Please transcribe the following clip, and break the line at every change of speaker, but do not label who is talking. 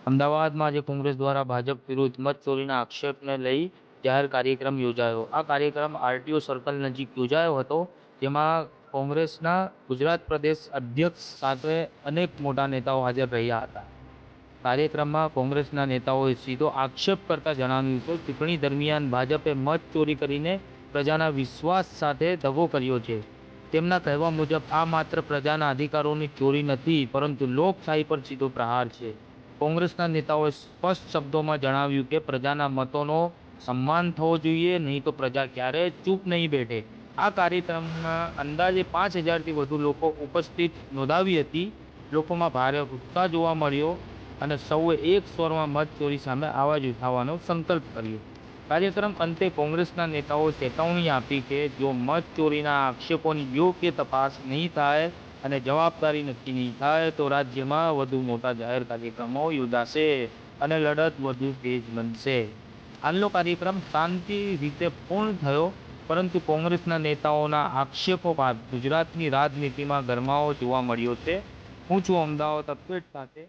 અમદાવાદમાં આજે કોંગ્રેસ દ્વારા ભાજપ વિરુદ્ધ મત ચોરીના આક્ષેપને લઈ જાહેર કાર્યક્રમ યોજાયો. આ કાર્યક્રમ આરટીઓ સર્કલ નજીક યોજાયો હતો, જેમાં કોંગ્રેસના ગુજરાત પ્રદેશ અધ્યક્ષ સાથે અનેક મોટા નેતાઓ હાજર રહ્યા હતા. કાર્યક્રમમાં કોંગ્રેસના નેતાઓએ સીધો આક્ષેપ કરતા જણાવ્યું કે ચૂંટણી દરમિયાન ભાજપે મત ચોરી કરીને પ્રજાના વિશ્વાસ સાથે દગો કર્યો છે. તેમના કહેવા મુજબ આ માત્ર પ્રજાના અધિકારોની ચોરી નથી, પરંતુ લોકશાહી પર સીધો પ્રહાર છે. કોંગ્રેસના નેતાઓએ સ્પષ્ટ શબ્દોમાં જણાવ્યું કે પ્રજાના મતોનો સન્માન થવો જોઈએ, નહીં તો પ્રજા ક્યારેય ચૂપ નહીં બેઠે. આ કાર્યક્રમમાં અંદાજે 5000થી વધુ લોકો ઉપસ્થિત નોંધાવી હતી. લોકોમાં ભારે ઉત્સાહ જોવા મળ્યો અને સૌએ એક સ્વરમાં મત ચોરી સામે અવાજ ઉઠાવવાનો સંકલ્પ કર્યો. કાર્યક્રમ અંતે કોંગ્રેસના નેતાઓએ ચેતવણી આપી કે જો મત ચોરીના આક્ષેપોની યોગ્ય તપાસ નહીં થાય અને જવાબદારી નક્કી નહીં થાય તો રાજ્યમાં વધુ મોટા જાહેર કાર્યક્રમો યોજાશે અને લડત વધુ તેજ બનશે. હાલનો કાર્યક્રમ શાંતિ રીતે પૂર્ણ થયો, પરંતુ કોંગ્રેસના નેતાઓના આક્ષેપો બાદ ગુજરાતની રાજનીતિમાં ગરમાવો જોવા મળ્યો છે. હું છું અમદાવાદ અપડેટ સાથે